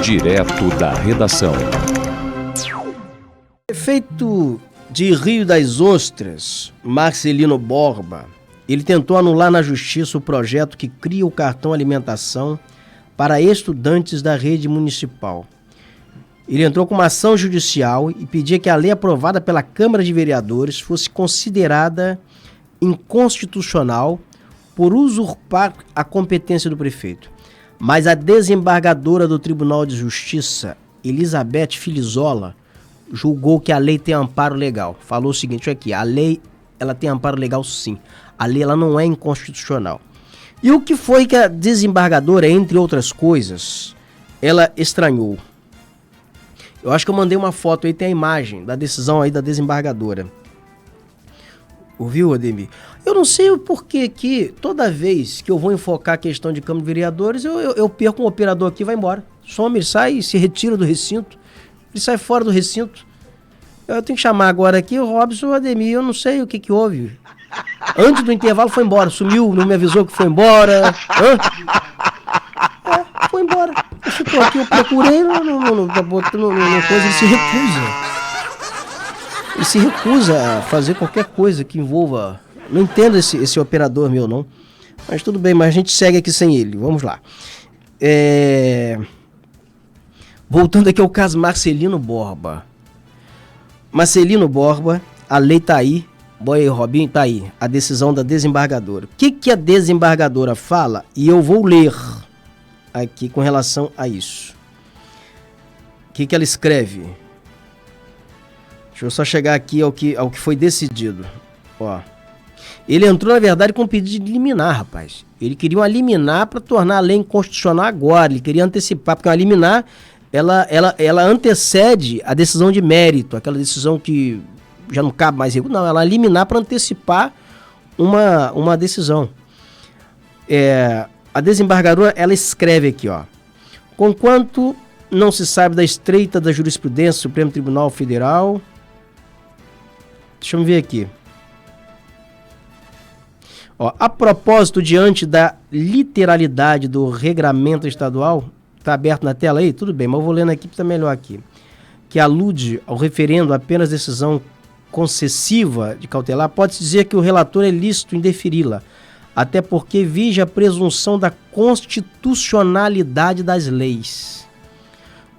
Direto da redação. Prefeito de Rio das Ostras, Marcelino Borba, ele tentou anular na justiça o projeto que cria o cartão alimentação para estudantes da rede municipal. Ele entrou com uma ação judicial e pedia que a lei aprovada pela Câmara de Vereadores fosse considerada inconstitucional por usurpar a competência do prefeito. Mas a desembargadora do Tribunal de Justiça, Elizabeth Filizola, julgou que a lei tem amparo legal. Falou o seguinte aqui: a lei ela tem amparo legal sim. A lei ela não é inconstitucional. E o que foi que a desembargadora, entre outras coisas, ela estranhou? Eu acho que eu mandei uma foto aí, tem a imagem da decisão aí da desembargadora. Ouviu, Ademir? Eu não sei o porquê que toda vez que eu vou enfocar a questão de Câmara de Vereadores, eu perco um operador aqui e vai embora. Some, ele sai, se retira do recinto. Ele sai fora do recinto. Eu tenho que chamar agora aqui o Robson, o Ademir, eu não sei o que houve. Antes do intervalo foi embora, sumiu, não me avisou que foi embora. Foi embora. Eu ficou aqui, eu procurei, não coisa, ele se recusa. Ele se recusa a fazer qualquer coisa que envolva... Não entendo esse operador meu, não. Mas tudo bem, mas a gente segue aqui sem ele. Vamos lá. Voltando aqui ao caso Marcelino Borba. Marcelino Borba, a lei tá aí. Boy Robinho, tá aí. A decisão da desembargadora. O que a desembargadora fala? E eu vou ler aqui com relação a isso. O que ela escreve? Deixa eu só chegar aqui ao que foi decidido. Ó. Ele entrou, na verdade, com um pedido de liminar, rapaz. Ele queria uma liminar para tornar a lei inconstitucional agora. Ele queria antecipar, porque uma liminar, ela antecede a decisão de mérito, aquela decisão que já não cabe mais. Não, ela liminar para antecipar uma decisão. A desembargadora, ela escreve aqui, ó. Conquanto não se sabe da estreita da jurisprudência do Supremo Tribunal Federal... Deixa eu ver aqui. Ó, a propósito, diante da literalidade do regramento estadual, tá aberto na tela aí? Tudo bem, mas eu vou lendo aqui para estar melhor aqui. Que alude ao referendo apenas decisão concessiva de cautelar, pode-se dizer que o relator é lícito em deferi-la, até porque vige a presunção da constitucionalidade das leis.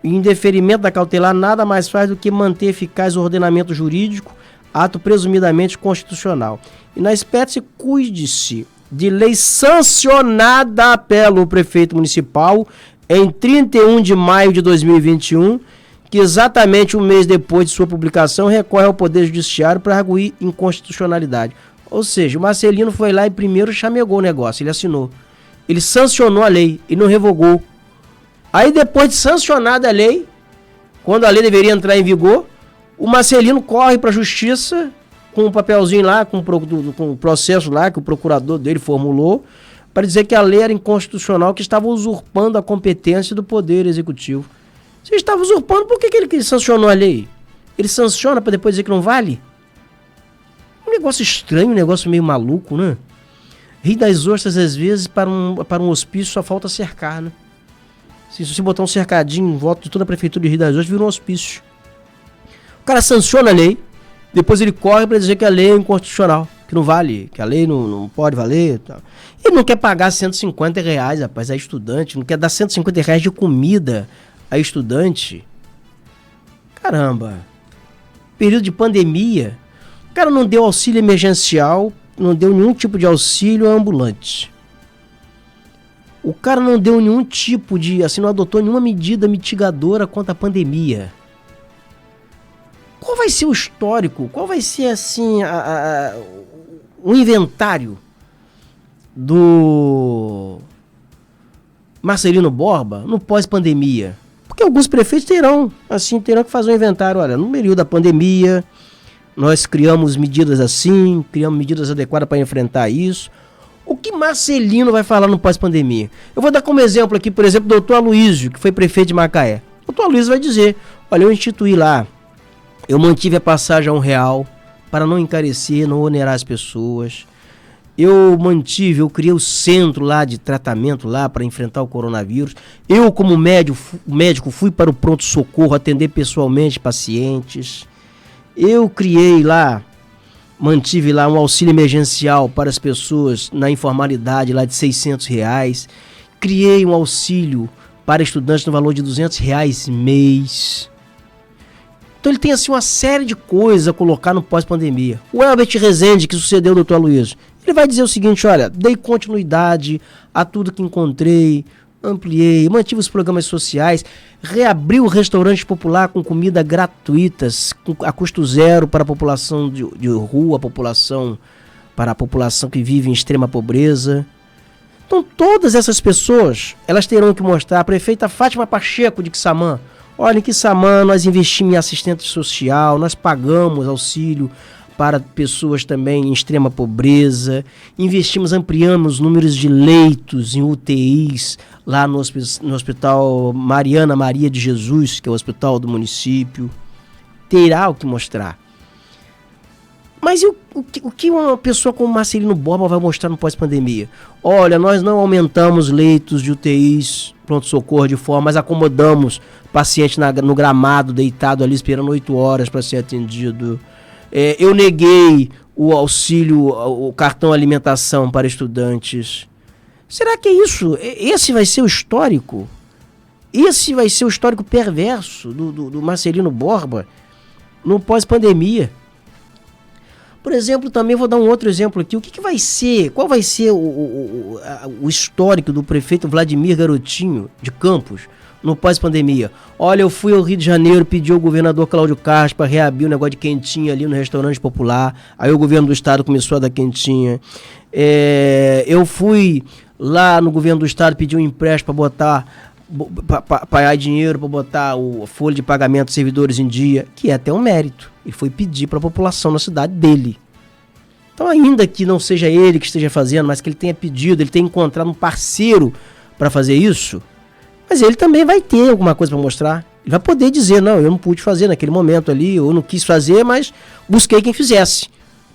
O indeferimento da cautelar nada mais faz do que manter eficaz o ordenamento jurídico, ato presumidamente constitucional. E na espécie, cuide-se de lei sancionada pelo prefeito municipal em 31 de maio de 2021, que exatamente um mês depois de sua publicação recorre ao Poder Judiciário para arguir inconstitucionalidade. Ou seja, o Marcelino foi lá e primeiro chamegou o negócio, ele assinou. Ele sancionou a lei e não revogou. Aí depois de sancionada a lei, quando a lei deveria entrar em vigor, o Marcelino corre para a justiça com um papelzinho lá, com um processo lá que o procurador dele formulou, para dizer que a lei era inconstitucional, que estava usurpando a competência do Poder Executivo. Se estava usurpando, por que ele sancionou a lei? Ele sanciona para depois dizer que não vale? Um negócio estranho, um negócio meio maluco, né? Rio das Ostras, às vezes, para um hospício só falta cercar, né? Se você botar um cercadinho em volta de toda a prefeitura de Rio das Ostras, vira um hospício. O cara sanciona a lei, depois ele corre para dizer que a lei é inconstitucional, que não vale, que a lei não pode valer. Tal. Ele não quer pagar R$150, rapaz, a estudante, não quer dar R$150 de comida a estudante. Caramba, período de pandemia, o cara não deu auxílio emergencial, não deu nenhum tipo de auxílio a ambulante. O cara não deu nenhum tipo de, assim, não adotou nenhuma medida mitigadora contra a pandemia. Qual vai ser o histórico? Qual vai ser, assim, o inventário do Marcelino Borba no pós-pandemia? Porque alguns prefeitos terão que fazer um inventário. Olha, no período da pandemia, nós criamos medidas assim, criamos medidas adequadas para enfrentar isso. O que Marcelino vai falar no pós-pandemia? Eu vou dar como exemplo aqui, por exemplo, o doutor Aloysio, que foi prefeito de Macaé. O doutor Aloysio vai dizer, olha, eu instituí lá, eu mantive a passagem a R$1 para não encarecer, não onerar as pessoas. eu criei o centro lá de tratamento lá para enfrentar o coronavírus. Eu, como médico, fui para o pronto-socorro atender pessoalmente pacientes. Eu criei lá, mantive lá um auxílio emergencial para as pessoas na informalidade lá de R$600. Criei um auxílio para estudantes no valor de R$200 mês. Então ele tem assim uma série de coisas a colocar no pós-pandemia. O Elbert Rezende, que sucedeu o Dr. Aloysio, ele vai dizer o seguinte: olha, dei continuidade a tudo que encontrei, ampliei, mantive os programas sociais, reabri o restaurante popular com comida gratuitas, a custo zero para a população de rua, para a população que vive em extrema pobreza. Então todas essas pessoas, elas terão que mostrar. A prefeita Fátima Pacheco de Quissamã: olha, em Quissamã nós investimos em assistente social, nós pagamos auxílio para pessoas também em extrema pobreza, ampliamos os números de leitos em UTIs lá no Hospital Mariana Maria de Jesus, que é o hospital do município. Terá o que mostrar. Mas e o que uma pessoa como Marcelino Borba vai mostrar no pós-pandemia? Olha, nós não aumentamos leitos de UTIs, pronto-socorro de forma, mas acomodamos paciente no gramado, deitado ali, esperando 8 horas para ser atendido. Eu neguei o auxílio, o cartão alimentação para estudantes. Será que é isso? Esse vai ser o histórico? Esse vai ser o histórico perverso do Marcelino Borba no pós-pandemia? Por exemplo, também vou dar um outro exemplo aqui. O que vai ser? Qual vai ser o histórico do prefeito Vladimir Garotinho de Campos no pós-pandemia? Olha, eu fui ao Rio de Janeiro, pedi ao governador Cláudio Castro para reabrir o negócio de quentinha ali no restaurante popular. Aí o governo do estado começou a dar quentinha. Eu fui lá no governo do estado, pedi um empréstimo para botar, pagar dinheiro para botar a folha de pagamento dos servidores em dia, que é até um mérito. E foi pedir para a população na cidade dele. Então, ainda que não seja ele que esteja fazendo, mas que ele tenha pedido, ele tenha encontrado um parceiro para fazer isso, mas ele também vai ter alguma coisa para mostrar. Ele vai poder dizer: não, eu não pude fazer naquele momento ali, eu não quis fazer, mas busquei quem fizesse.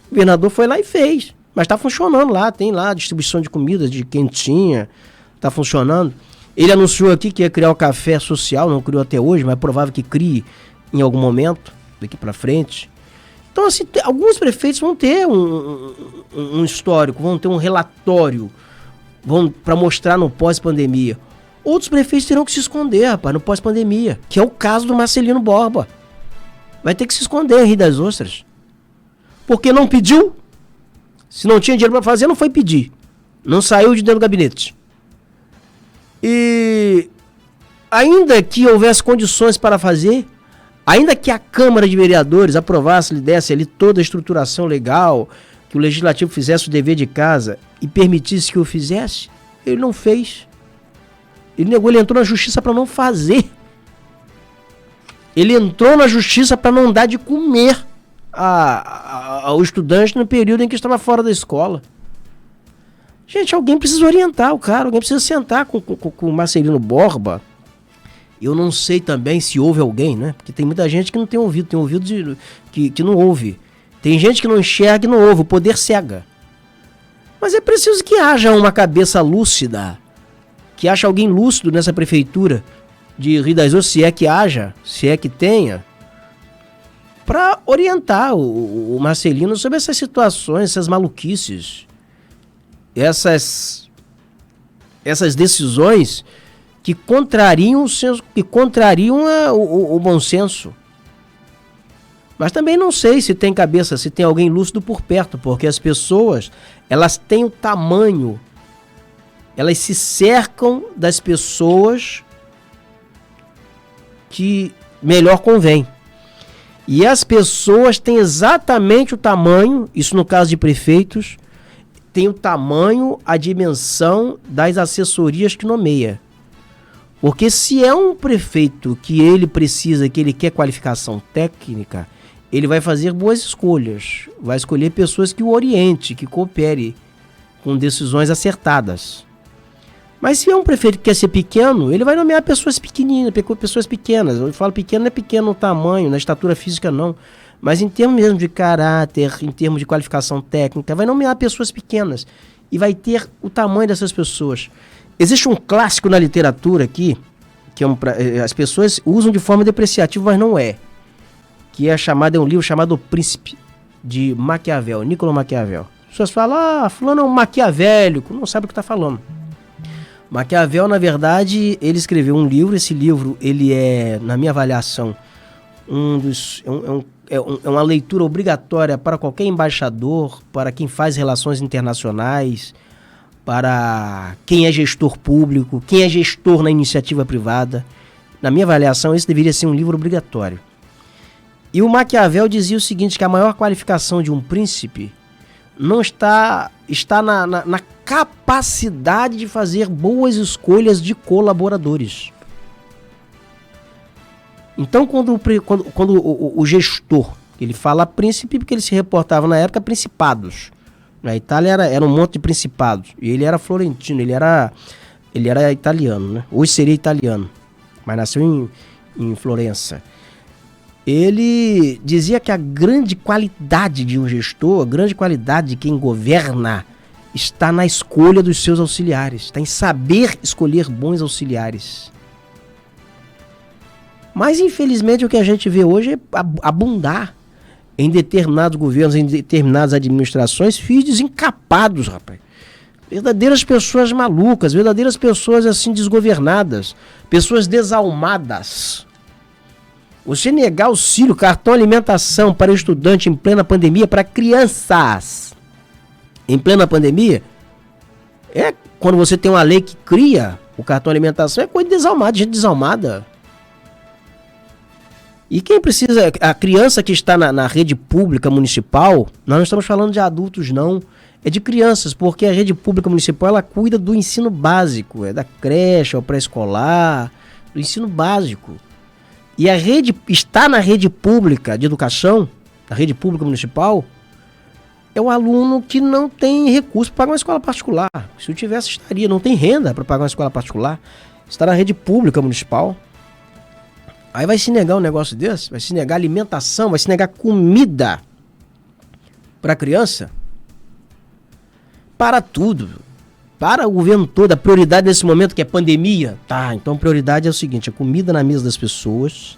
O governador foi lá e fez. Mas está funcionando lá, tem lá a distribuição de comida, de quentinha, está funcionando. Ele anunciou aqui que ia criar o café social, não criou até hoje, mas é provável que crie em algum momento, daqui para frente. Então, assim, alguns prefeitos vão ter um histórico, vão ter um relatório para mostrar no pós-pandemia. Outros prefeitos terão que se esconder, rapaz, no pós-pandemia, que é o caso do Marcelino Borba. Vai ter que se esconder em Rio das Ostras. Porque não pediu. Se não tinha dinheiro para fazer, não foi pedir. Não saiu de dentro do gabinete. E ainda que houvesse condições para fazer, ainda que a Câmara de Vereadores aprovasse, lhe desse ali toda a estruturação legal, que o Legislativo fizesse o dever de casa e permitisse que o fizesse, ele não fez. Ele negou, ele entrou na justiça para não fazer. Ele entrou na justiça para não dar de comer ao estudante no período em que estava fora da escola. Gente, alguém precisa orientar o cara, alguém precisa sentar com o Marcelino Borba. Eu não sei também se houve alguém, né? Porque tem muita gente que não tem ouvido, que não ouve. Tem gente que não enxerga e não ouve, o poder cega. Mas é preciso que haja uma cabeça lúcida, que haja alguém lúcido nessa prefeitura de Rio das Ostras, se é que haja, se é que tenha, para orientar o Marcelino sobre essas situações, essas maluquices, essas decisões que contrariam o senso, que contrariam o bom senso. Mas também não sei se tem cabeça, se tem alguém lúcido por perto, porque as pessoas, elas têm o tamanho, elas se cercam das pessoas que melhor convém. E as pessoas têm exatamente o tamanho, isso no caso de prefeitos, tem o tamanho, a dimensão das assessorias que nomeia. Porque se é um prefeito que ele precisa, que ele quer qualificação técnica, ele vai fazer boas escolhas. Vai escolher pessoas que o oriente, que coopere com decisões acertadas. Mas se é um prefeito que quer ser pequeno, ele vai nomear pessoas pequeninas, pessoas pequenas. Eu falo pequeno, não é pequeno no tamanho, na estatura física não, mas em termos mesmo de caráter, em termos de qualificação técnica, vai nomear pessoas pequenas e vai ter o tamanho dessas pessoas. Existe um clássico na literatura aqui, que as pessoas usam de forma depreciativa, mas não é. Que é um livro chamado O Príncipe, de Maquiavel, Niccolo Maquiavel. As pessoas falam, fulano é um maquiavélico, não sabe o que está falando. Maquiavel, na verdade, ele escreveu um livro, esse livro, ele é, na minha avaliação, uma leitura obrigatória para qualquer embaixador, para quem faz relações internacionais, para quem é gestor público, quem é gestor na iniciativa privada. Na minha avaliação, esse deveria ser um livro obrigatório. E o Maquiavel dizia o seguinte, que a maior qualificação de um príncipe não está na capacidade de fazer boas escolhas de colaboradores. Então, quando o gestor, ele fala príncipe, porque ele se reportava na época a principados. Na Itália era um monte de principados. E ele era florentino, ele era italiano, né? Hoje seria italiano, mas nasceu em Florença. Ele dizia que a grande qualidade de um gestor, a grande qualidade de quem governa, está na escolha dos seus auxiliares, está em saber escolher bons auxiliares. Mas, infelizmente, o que a gente vê hoje é abundar em determinados governos, em determinadas administrações, fios desencapados, rapaz. Verdadeiras pessoas malucas, verdadeiras pessoas assim desgovernadas, pessoas desalmadas. Você negar auxílio, cartão alimentação para estudante em plena pandemia, para crianças em plena pandemia, quando você tem uma lei que cria o cartão alimentação, é coisa de desalmada, gente desalmada. E quem precisa, a criança que está na rede pública municipal, nós não estamos falando de adultos não, é de crianças, porque a rede pública municipal, ela cuida do ensino básico, é da creche, ao pré-escolar, do ensino básico. E está na rede pública de educação, na rede pública municipal, é o aluno que não tem recurso para pagar uma escola particular. Se eu tivesse, estaria, não tem renda para pagar uma escola particular, está na rede pública municipal. Aí vai se negar um negócio desse? Vai se negar alimentação, vai se negar comida para a criança? Para tudo. Para o governo todo, a prioridade nesse momento que é pandemia. Tá, então a prioridade é o seguinte, a comida na mesa das pessoas,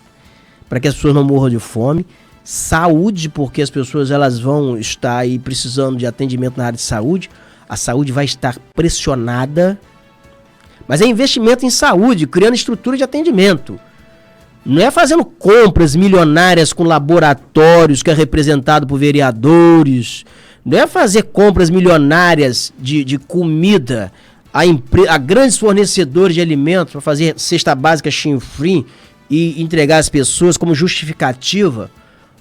para que as pessoas não morram de fome. Saúde, porque as pessoas elas vão estar aí precisando de atendimento na área de saúde. A saúde vai estar pressionada. Mas é investimento em saúde, criando estrutura de atendimento. Não é fazendo compras milionárias com laboratórios que é representado por vereadores. Não é fazer compras milionárias de comida a grandes fornecedores de alimentos para fazer cesta básica chinfrim e entregar às pessoas como justificativa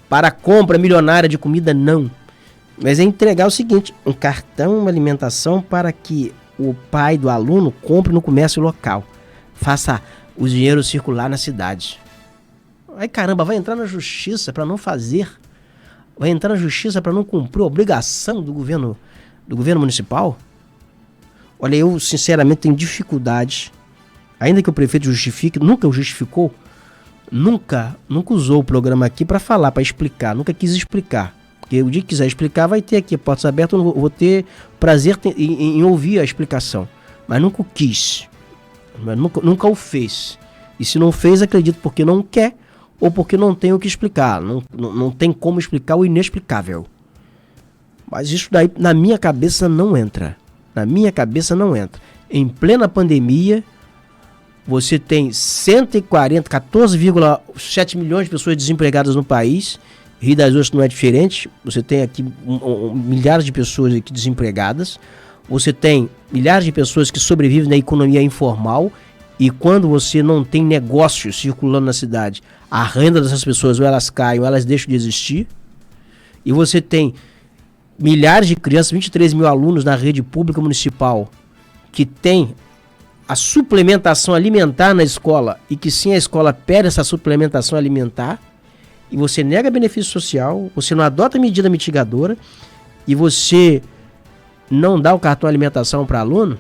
para a compra milionária de comida, não. Mas é entregar o seguinte, um cartão, uma alimentação para que o pai do aluno compre no comércio local. Faça o dinheiro circular na cidade. Aí caramba, vai entrar na justiça para não fazer, vai entrar na justiça para não cumprir a obrigação do governo municipal? Olha, eu sinceramente tenho dificuldade, ainda que o prefeito justifique, nunca o justificou, nunca usou o programa aqui para falar, para explicar, nunca quis explicar. Porque o dia que quiser explicar vai ter aqui, portas abertas, eu vou ter prazer em ouvir a explicação. Mas nunca o quis, nunca o fez. E se não fez, acredito porque não quer, ou porque não tem o que explicar, não tem como explicar o inexplicável. Mas isso daí na minha cabeça não entra. Na minha cabeça não entra. Em plena pandemia, você tem 14,7 milhões de pessoas desempregadas no país. Rio das Ostras não é diferente. Você tem aqui milhares de pessoas aqui desempregadas. Você tem milhares de pessoas que sobrevivem na economia informal. E quando você não tem negócios circulando na cidade, a renda dessas pessoas ou elas caem ou elas deixam de existir. E você tem milhares de crianças, 23 mil alunos na rede pública municipal que tem a suplementação alimentar na escola e que sim a escola pede essa suplementação alimentar e você nega benefício social, você não adota medida mitigadora e você não dá o cartão alimentação para aluno.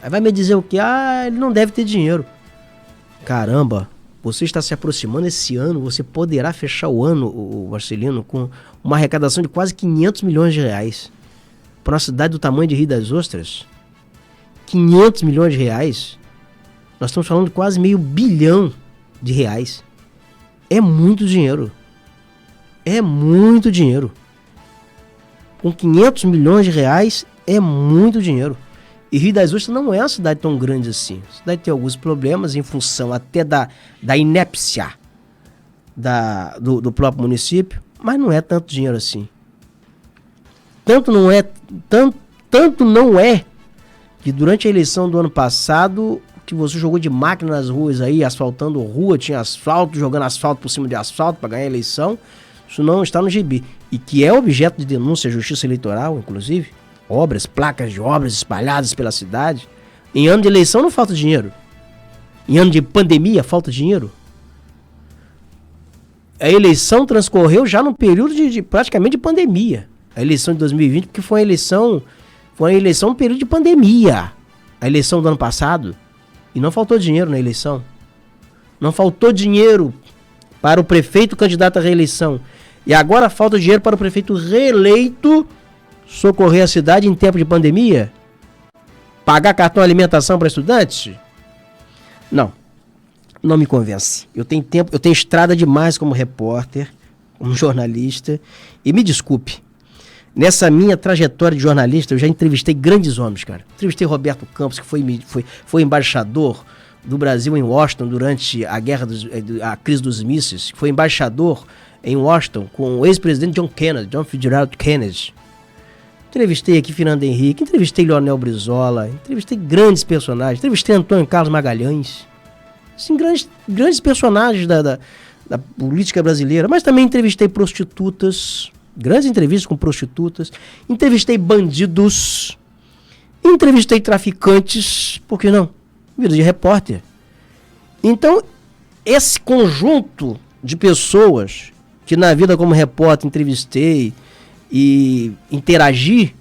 Aí vai me dizer o quê? Ele não deve ter dinheiro. Caramba, você está se aproximando esse ano, você poderá fechar o ano, o Marcelino, com uma arrecadação de quase 500 milhões de reais. Para uma cidade do tamanho de Rio das Ostras, 500 milhões de reais, nós estamos falando de quase meio bilhão de reais. É muito dinheiro. É muito dinheiro. Com 500 milhões de reais, é muito dinheiro. E Rio das Ostras não é uma cidade tão grande assim. A cidade tem alguns problemas em função até da inépcia do próprio município, mas não é tanto dinheiro assim. Tanto não é que durante a eleição do ano passado, que você jogou de máquina nas ruas aí, asfaltando rua, tinha asfalto, jogando asfalto por cima de asfalto para ganhar a eleição, isso não está no gibi. E que é objeto de denúncia à Justiça Eleitoral, inclusive. Obras, placas de obras espalhadas pela cidade. Em ano de eleição não falta dinheiro. Em ano de pandemia falta dinheiro. A eleição transcorreu já num período de praticamente de pandemia. A eleição de 2020, porque foi uma eleição no período de pandemia. A eleição do ano passado. E não faltou dinheiro na eleição. Não faltou dinheiro para o prefeito candidato à reeleição. E agora falta dinheiro para o prefeito reeleito socorrer a cidade em tempo de pandemia? Pagar cartão alimentação para estudantes? Não me convence. Eu tenho estrada demais como repórter, como jornalista, e me desculpe, nessa minha trajetória de jornalista eu já entrevistei grandes homens, cara. Entrevistei Roberto Campos, que foi embaixador do Brasil em Washington durante a crise dos mísseis, que foi embaixador em Washington com o ex-presidente John Fitzgerald Kennedy. Entrevistei aqui Fernando Henrique, entrevistei Leonel Brizola, entrevistei grandes personagens, entrevistei Antônio Carlos Magalhães, assim, grandes personagens da política brasileira, mas também entrevistei prostitutas, grandes entrevistas com prostitutas, entrevistei bandidos, entrevistei traficantes, por que não? Vida de repórter. Então, esse conjunto de pessoas que na vida como repórter entrevistei e interagir,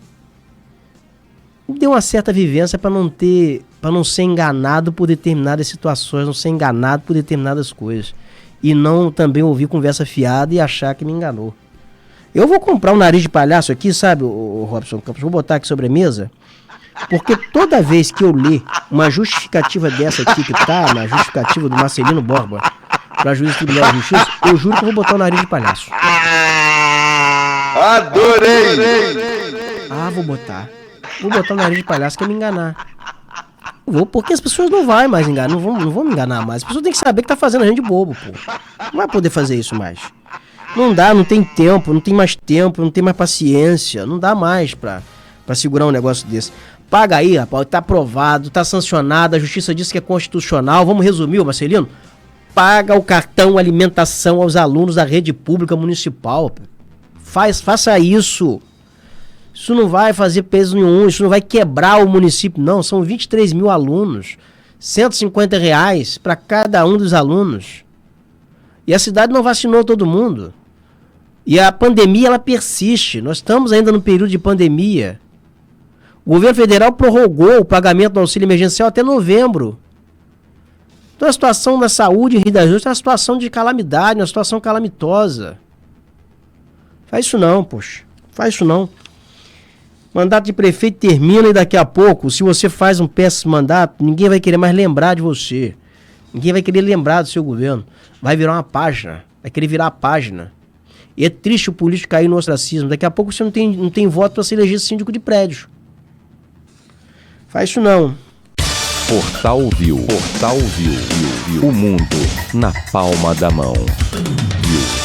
deu uma certa vivência para não ser enganado por determinadas situações, não ser enganado por determinadas coisas. E não também ouvir conversa fiada e achar que me enganou. Eu vou comprar um nariz de palhaço aqui, sabe, o Robson Campos, vou botar aqui sobre a mesa, porque toda vez que eu ler uma justificativa dessa aqui que tá, na justificativa do Marcelino Borba, para juiz do Tribunal de Justiça, eu juro que eu vou botar o nariz de palhaço. Adorei! Vou botar o nariz de palhaço que é me enganar. Vou, porque as pessoas não vão mais enganar, não vão me enganar mais. As pessoas têm que saber que tá fazendo a gente de bobo, pô. Não vai poder fazer isso mais. Não dá, não tem tempo, não tem mais paciência, não dá mais pra segurar um negócio desse. Paga aí, rapaz, tá aprovado, tá sancionado, a justiça disse que é constitucional. Vamos resumir, Marcelino? Paga o cartão alimentação aos alunos da rede pública municipal. Faça isso. Isso não vai fazer peso nenhum, isso não vai quebrar o município, não. São 23 mil alunos, R$150 para cada um dos alunos. E a cidade não vacinou todo mundo. E a pandemia, ela persiste. Nós estamos ainda no período de pandemia. O governo federal prorrogou o pagamento do auxílio emergencial até novembro. Então a situação da saúde em Rio das Ostras é uma situação de calamidade, uma situação calamitosa. Faz isso não, poxa. Faz isso não. Mandato de prefeito termina e daqui a pouco, se você faz um péssimo mandato, ninguém vai querer mais lembrar de você. Ninguém vai querer lembrar do seu governo. Vai virar uma página. Vai querer virar a página. E é triste o político cair no ostracismo. Daqui a pouco você não tem voto para se eleger síndico de prédio. Faz isso não. Portal View. O mundo na palma da mão. View.